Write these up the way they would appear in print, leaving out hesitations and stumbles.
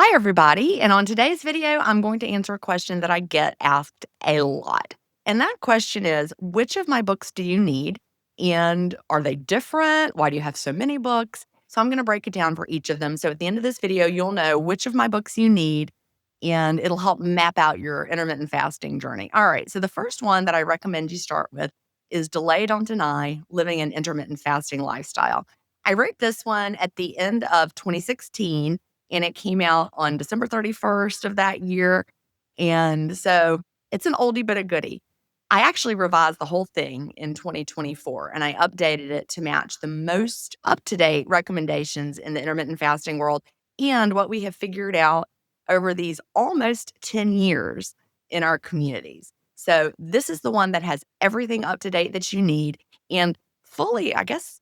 Hi, everybody. And on today's video, I'm going to answer a question that I get asked a lot. And that question is, which of my books do you need? And are they different? Why do you have so many books? So I'm going to break it down for each of them. So at the end of this video, you'll know which of my books you need, and it'll help map out your intermittent fasting journey. All right. So the first one that I recommend you start with is Delay Don't Deny, Living an Intermittent Fasting Lifestyle. I wrote this one at the end of 2016, and it came out on December 31st of that year. And so it's an oldie but a goodie. I actually revised the whole thing in 2024, and I updated it to match the most up-to-date recommendations in the intermittent fasting world and what we have figured out over these almost 10 years in our communities. So this is the one that has everything up to date that you need, and fully, I guess,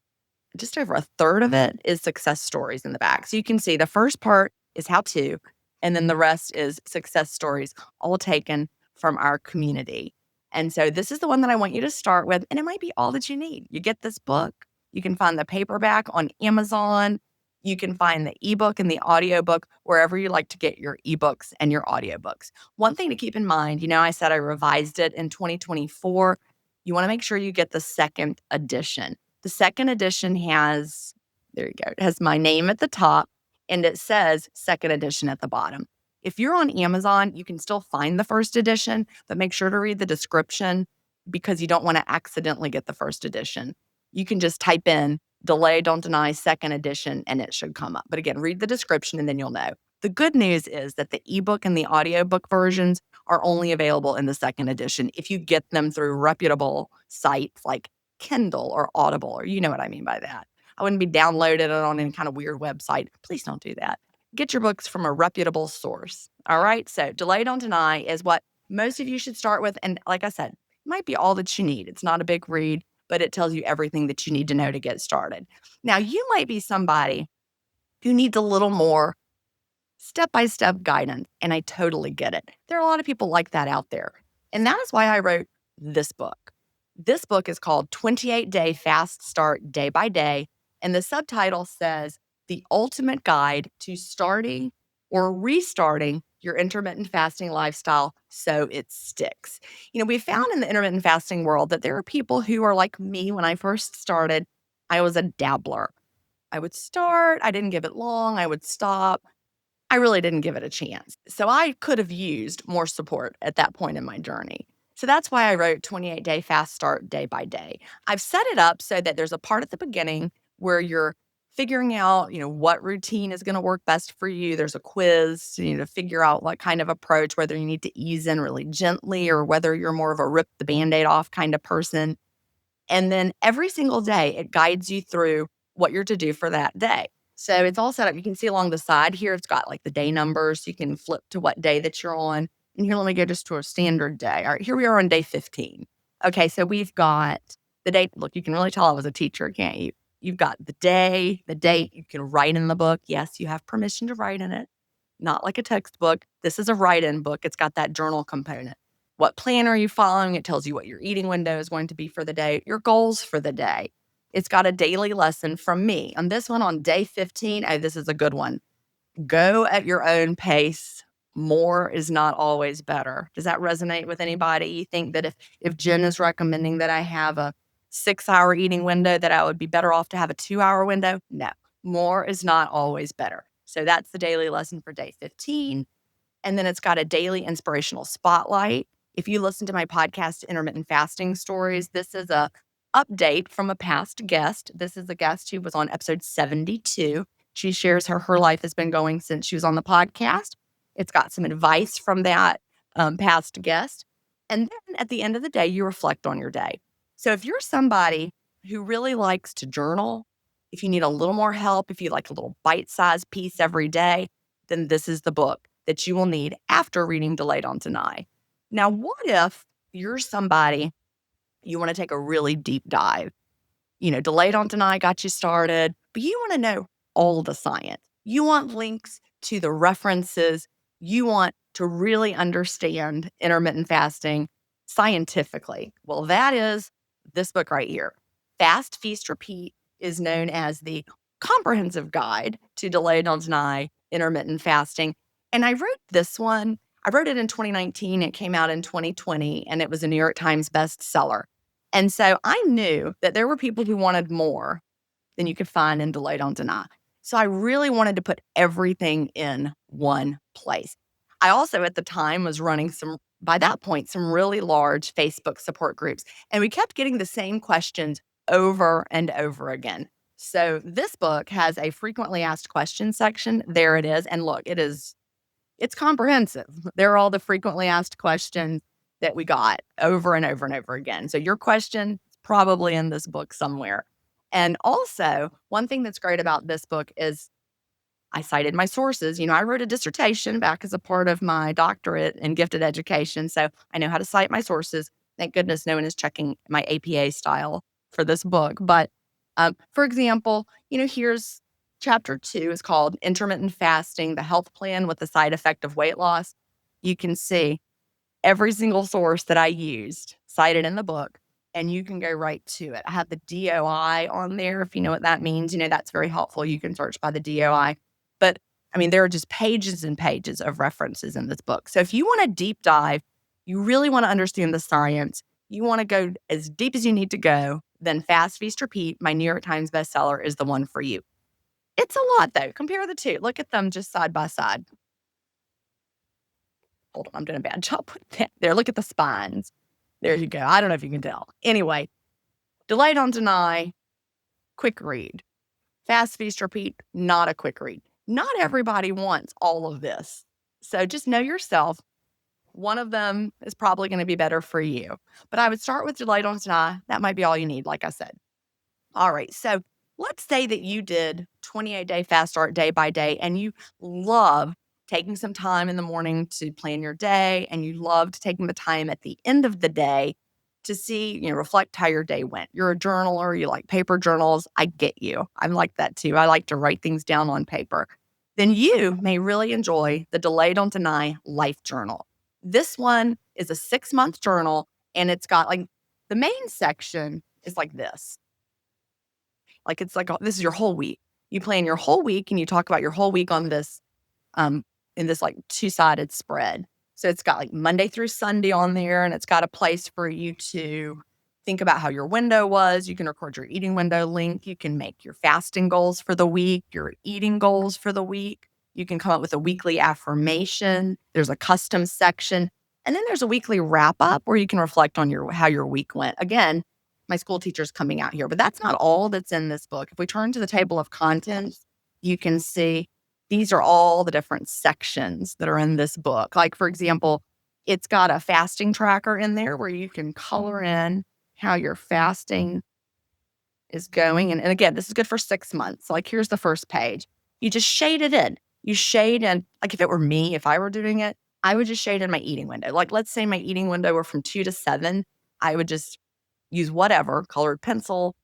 just over a third of it is success stories in the back. So you can see the first part is how to, and then the rest is success stories, all taken from our community. And so this is the one that I want you to start with, and it might be all that you need. You get this book, you can find the paperback on Amazon, you can find the ebook and the audiobook wherever you like to get your ebooks and your audiobooks. One thing to keep in mind, I said I revised it in 2024. You want to make sure you get the second edition. The second edition has, there you go, it has my name at the top, and it says second edition at the bottom. If you're on Amazon, you can still find the first edition, but make sure to read the description because you don't want to accidentally get the first edition. You can just type in Delay Don't Deny second edition and it should come up. But again, read the description and then you'll know. The good news is that the ebook and the audiobook versions are only available in the second edition if you get them through reputable sites like Kindle or Audible, or you know what I mean by that. I wouldn't be downloading it on any kind of weird website. Please don't do that. Get your books from a reputable source. All right. So Delay Don't Deny is what most of you should start with. And like I said, it might be all that you need. It's not a big read, but it tells you everything that you need to know to get started. Now, you might be somebody who needs a little more step-by-step guidance, and I totally get it. There are a lot of people like that out there. And that is why I wrote this book. This book is called 28-Day Fast Start Day by Day, and the subtitle says, The Ultimate Guide to Starting or Restarting Your Intermittent Fasting Lifestyle So It Sticks. We found in the intermittent fasting world that there are people who are like me. When I first started, I was a dabbler. I would start, I didn't give it long, I would stop. I really didn't give it a chance. So I could have used more support at that point in my journey. So that's why I wrote 28-Day Fast Start Day by Day. I've set it up so that there's a part at the beginning where you're figuring out, what routine is going to work best for you. There's a quiz, to figure out what kind of approach, whether you need to ease in really gently or whether you're more of a rip the Band-Aid off kind of person. And then every single day, it guides you through what you're to do for that day. So it's all set up. You can see along the side here, it's got like the day numbers. So you can flip to what day that you're on. And here, let me go just to a standard day. All right, here we are on day 15. Okay, so we've got the date. Look, you can really tell I was a teacher, can't you? You've got the day, the date. You can write in the book. Yes, you have permission to write in it. Not like a textbook. This is a write-in book. It's got that journal component. What plan are you following? It tells you what your eating window is going to be for the day, your goals for the day. It's got a daily lesson from me. On this one, on day 15, this is a good one. Go at your own pace. More is not always better. Does that resonate with anybody? You think that if Jen is recommending that I have a 6-hour eating window, that I would be better off to have a 2-hour window? No, more is not always better. So that's the daily lesson for day 15. And then it's got a daily inspirational spotlight. If you listen to my podcast, Intermittent Fasting Stories, this is a update from a past guest. This is a guest who was on episode 72. She shares how her life has been going since she was on the podcast. It's got some advice from that past guest. And then at the end of the day, you reflect on your day. So if you're somebody who really likes to journal, if you need a little more help, if you like a little bite-sized piece every day, then this is the book that you will need after reading Delay Don't Deny. Now, what if you're somebody, you want to take a really deep dive? Delay Don't Deny got you started, but you want to know all the science. You want links to the references. You want to really understand intermittent fasting scientifically. Well, that is this book right here. Fast, Feast, Repeat is known as the comprehensive guide to Delay Don't Deny intermittent fasting. And I wrote this one. I wrote it in 2019. It came out in 2020, and it was a New York Times bestseller. And so I knew that there were people who wanted more than you could find in Delay Don't Deny. So I really wanted to put everything in one place. I also, at the time, was running by that point, some really large Facebook support groups. And we kept getting the same questions over and over again. So this book has a frequently asked questions section. There it is. And look, it's comprehensive. There are all the frequently asked questions that we got over and over and over again. So your question is probably in this book somewhere. And also, one thing that's great about this book is I cited my sources. I wrote a dissertation back as a part of my doctorate in gifted education. So I know how to cite my sources. Thank goodness no one is checking my APA style for this book. But for example, here's chapter 2 is called Intermittent Fasting, the Health Plan with the Side Effect of Weight Loss. You can see every single source that I used cited in the book, and you can go right to it. I have the DOI on there. If you know what that means, that's very helpful. You can search by the DOI. But there are just pages and pages of references in this book. So if you want a deep dive, you really want to understand the science, you want to go as deep as you need to go, then Fast, Feast, Repeat, my New York Times bestseller, is the one for you. It's a lot, though. Compare the two. Look at them just side by side. Hold on, I'm doing a bad job with that. There, look at the spines. There you go. I don't know if you can tell. Anyway, Delay Don't Deny, quick read. Fast, Feast, Repeat, not a quick read. Not everybody wants all of this. So just know yourself. One of them is probably going to be better for you. But I would start with Delay Don't Deny. That might be all you need, like I said. All right, so let's say that you did 28-day fast start day by day, and you love taking some time in the morning to plan your day, and you loved taking the time at the end of the day to see, reflect how your day went. You're a journaler, you like paper journals. I get you. I'm like that too. I like to write things down on paper. Then you may really enjoy the Delay Don't Deny Life Journal. This one is a 6-month journal, and it's got the main section is like this. It's like this is your whole week. You plan your whole week, and you talk about your whole week on this, in this 2-sided spread. So it's got Monday through Sunday on there, and it's got a place for you to think about how your window was. You can record your eating window link. You can make your fasting goals for the week, your eating goals for the week. You can come up with a weekly affirmation. There's a custom section. And then there's a weekly wrap up where you can reflect on how your week went. Again, my school teacher's coming out here, but that's not all that's in this book. If we turn to the table of contents, you can see these are all the different sections that are in this book. For example, it's got a fasting tracker in there where you can color in how your fasting is going. And again, this is good for 6 months. Here's the first page. You just shade it in. You shade in, if it were me, if I were doing it, I would just shade in my eating window. Let's say my eating window were from 2 to 7. I would just use whatever, colored pencil,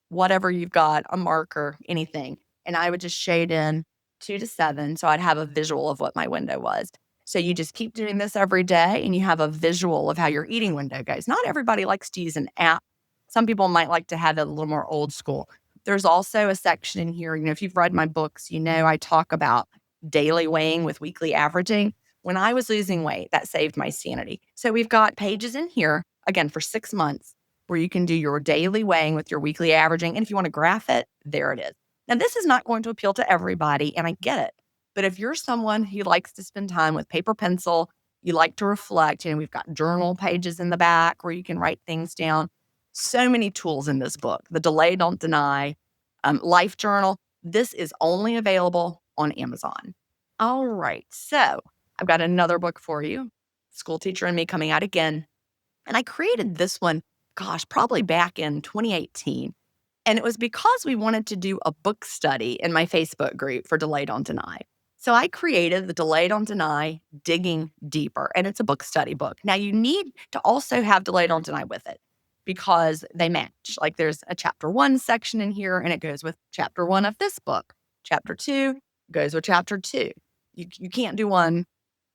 whatever you've got, a marker, anything. And I would just shade in 2 to 7, so I'd have a visual of what my window was. So you just keep doing this every day, and you have a visual of how your eating window goes. Not everybody likes to use an app. Some people might like to have it a little more old school. There's also a section in here, if you've read my books, I talk about daily weighing with weekly averaging. When I was losing weight, that saved my sanity. So we've got pages in here, again, for 6 months, where you can do your daily weighing with your weekly averaging. And if you want to graph it, there it is. Now, this is not going to appeal to everybody, and I get it. But if you're someone who likes to spend time with paper, pencil, you like to reflect, we've got journal pages in the back where you can write things down. So many tools in this book. The Delay Don't Deny Life Journal. This is only available on Amazon. All right. So I've got another book for you, School Teacher and Me, coming out again. And I created this one, probably back in 2018. And it was because we wanted to do a book study in my Facebook group for Delay Don't Deny. So I created the Delay Don't Deny Digging Deeper, and it's a book study book. Now, you need to also have Delay Don't Deny with it because they match. There's a chapter 1 section in here, and it goes with chapter 1 of this book. Chapter 2 goes with chapter 2. You can't do one.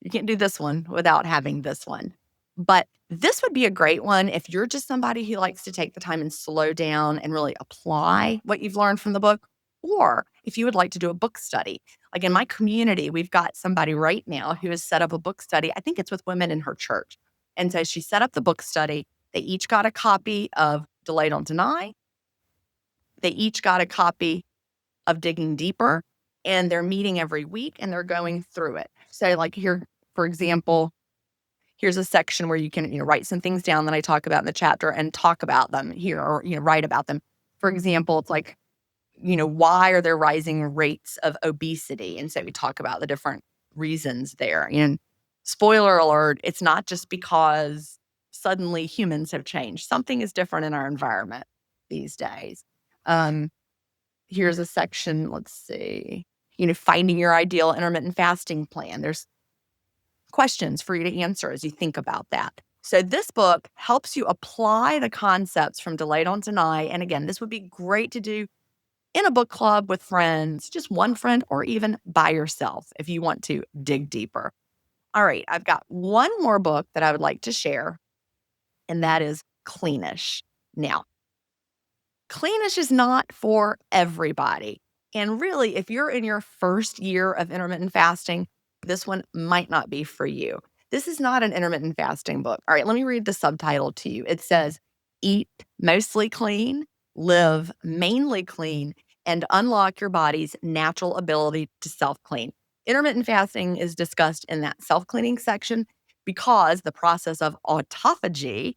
You can't do this one without having this one. But this would be a great one if you're just somebody who likes to take the time and slow down and really apply what you've learned from the book. Or if you would like to do a book study, like in my community, we've got somebody right now who has set up a book study. I think it's with women in her church. And so she set up the book study. They each got a copy of Delay Don't Deny. They each got a copy of Digging Deeper, and they're meeting every week and they're going through it. So, like here, for example, here's a section where you can, write some things down that I talk about in the chapter and talk about them here or, write about them. For example, it's like, why are there rising rates of obesity? And so we talk about the different reasons there. And spoiler alert, it's not just because suddenly humans have changed. Something is different in our environment these days. Um, Here's a section, let's see, finding your ideal intermittent fasting plan. There's questions for you to answer as you think about that. So this book helps you apply the concepts from Delay Don't Deny. And again, this would be great to do in a book club with friends, just one friend, or even by yourself if you want to dig deeper. All right, I've got one more book that I would like to share, and that is Cleanish. Now, Cleanish is not for everybody. And really, if you're in your first year of intermittent fasting, this one might not be for you. This is not an intermittent fasting book. All right, let me read the subtitle to you. It says, Eat mostly clean, live mainly clean, and unlock your body's natural ability to self clean. Intermittent fasting is discussed in that self cleaning section because the process of autophagy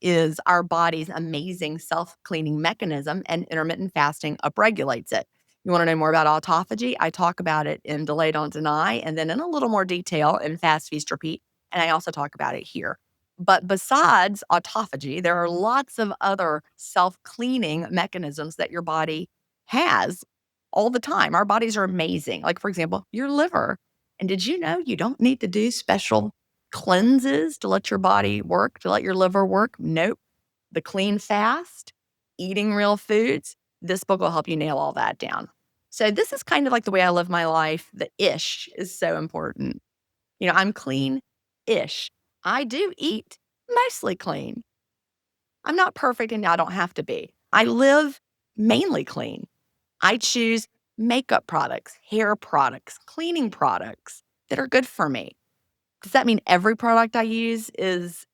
is our body's amazing self-cleaning mechanism, and intermittent fasting upregulates it. You want to know more about autophagy? I talk about it in Delay Don't Deny, and then in a little more detail in Fast, Feast, Repeat, and I also talk about it here. But besides autophagy, there are lots of other self-cleaning mechanisms that your body has all the time. Our bodies are amazing. Like, for example, your liver. And did you know you don't need to do special cleanses to let your body work, to let your liver work? Nope. The clean fast, eating real foods, this book will help you nail all that down. So this is kind of like the way I live my life. The ish is so important. I'm clean-ish. I do eat mostly clean. I'm not perfect and I don't have to be. I live mainly clean. I choose makeup products, hair products, cleaning products that are good for me. Does that mean every product I use is,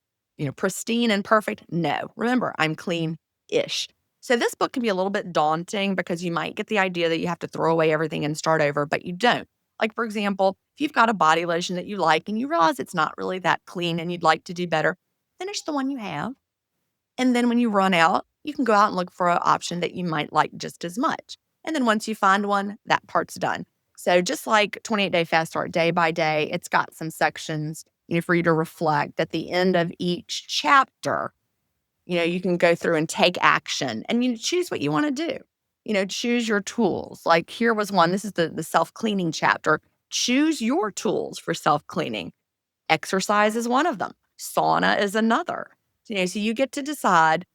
pristine and perfect? No. Remember, I'm clean-ish. So this book can be a little bit daunting because you might get the idea that you have to throw away everything and start over, but you don't. Like, for example, if you've got a body lotion that you like and you realize it's not really that clean and you'd like to do better, finish the one you have. And then when you run out, you can go out and look for an option that you might like just as much. And then once you find one, that part's done. So just like 28-day fast start day by day, it's got some sections, for you to reflect at the end of each chapter. You can go through and take action and you choose what you want to do. Choose your tools. Like here was one. This is the self-cleaning chapter. Choose your tools for self-cleaning. Exercise is one of them. Sauna is another. So you get to decide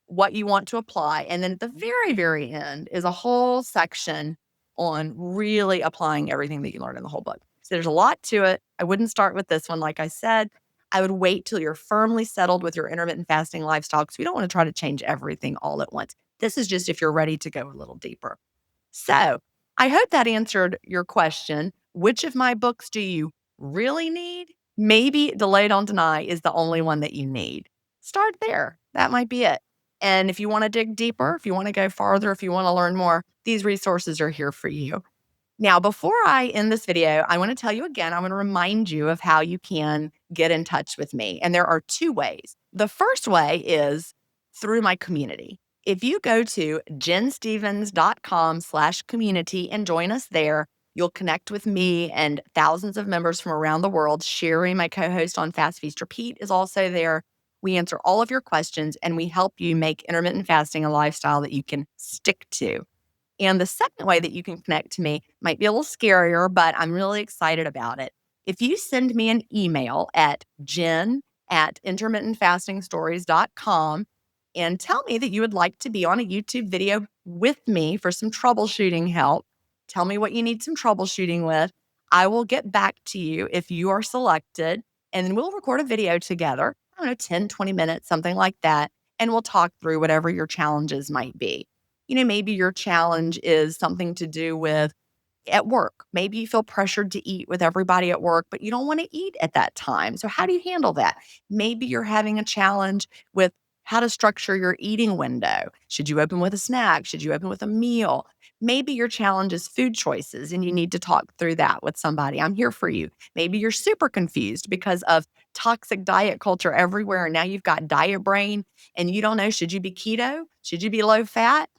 what you want to apply. And then at the very, very end is a whole section on really applying everything that you learned in the whole book. So there's a lot to it. I wouldn't start with this one. Like I said, I would wait till you're firmly settled with your intermittent fasting lifestyle because we don't want to try to change everything all at once. This is just if you're ready to go a little deeper. So I hope that answered your question. Which of my books do you really need? Maybe Delay Don't Deny is the only one that you need. Start there. That might be it. And if you want to dig deeper, if you want to go farther, if you want to learn more, these resources are here for you. Now, before I end this video, I want to tell you again, I want to remind you of how you can get in touch with me. And there are two ways. The first way is through my community. If you go to jenstevens.com/community and join us there, you'll connect with me and thousands of members from around the world. Sherry, my co-host on Fast Feast Repeat, is also there. We answer all of your questions and we help you make intermittent fasting a lifestyle that you can stick to. And the second way that you can connect to me might be a little scarier, but I'm really excited about it. If you send me an email at jen@intermittentfastingstories.com and tell me that you would like to be on a YouTube video with me for some troubleshooting help, tell me what you need some troubleshooting with. I will get back to you if you are selected, and then we'll record a video together. I don't know, 10, 20 minutes, something like that. And we'll talk through whatever your challenges might be. Maybe your challenge is something to do with at work. Maybe you feel pressured to eat with everybody at work, but you don't want to eat at that time. So, how do you handle that? Maybe you're having a challenge with how to structure your eating window. Should you open with a snack? Should you open with a meal? Maybe your challenge is food choices and you need to talk through that with somebody. I'm here for you. Maybe you're super confused because of toxic diet culture everywhere. And now you've got diet brain and you don't know, should you be keto? Should you be low fat?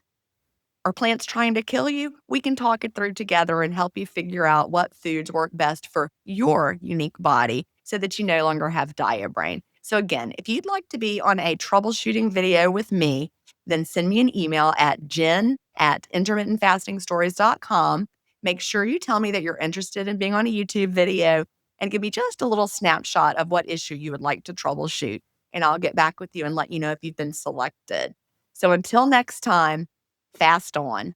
Are plants trying to kill you? We can talk it through together and help you figure out what foods work best for your unique body so that you no longer have diet brain. So, again, if you'd like to be on a troubleshooting video with me, then send me an email at jen@intermittentfastingstories.com. Make sure you tell me that you're interested in being on a YouTube video and give me just a little snapshot of what issue you would like to troubleshoot. And I'll get back with you and let you know if you've been selected. So, until next time, fast on.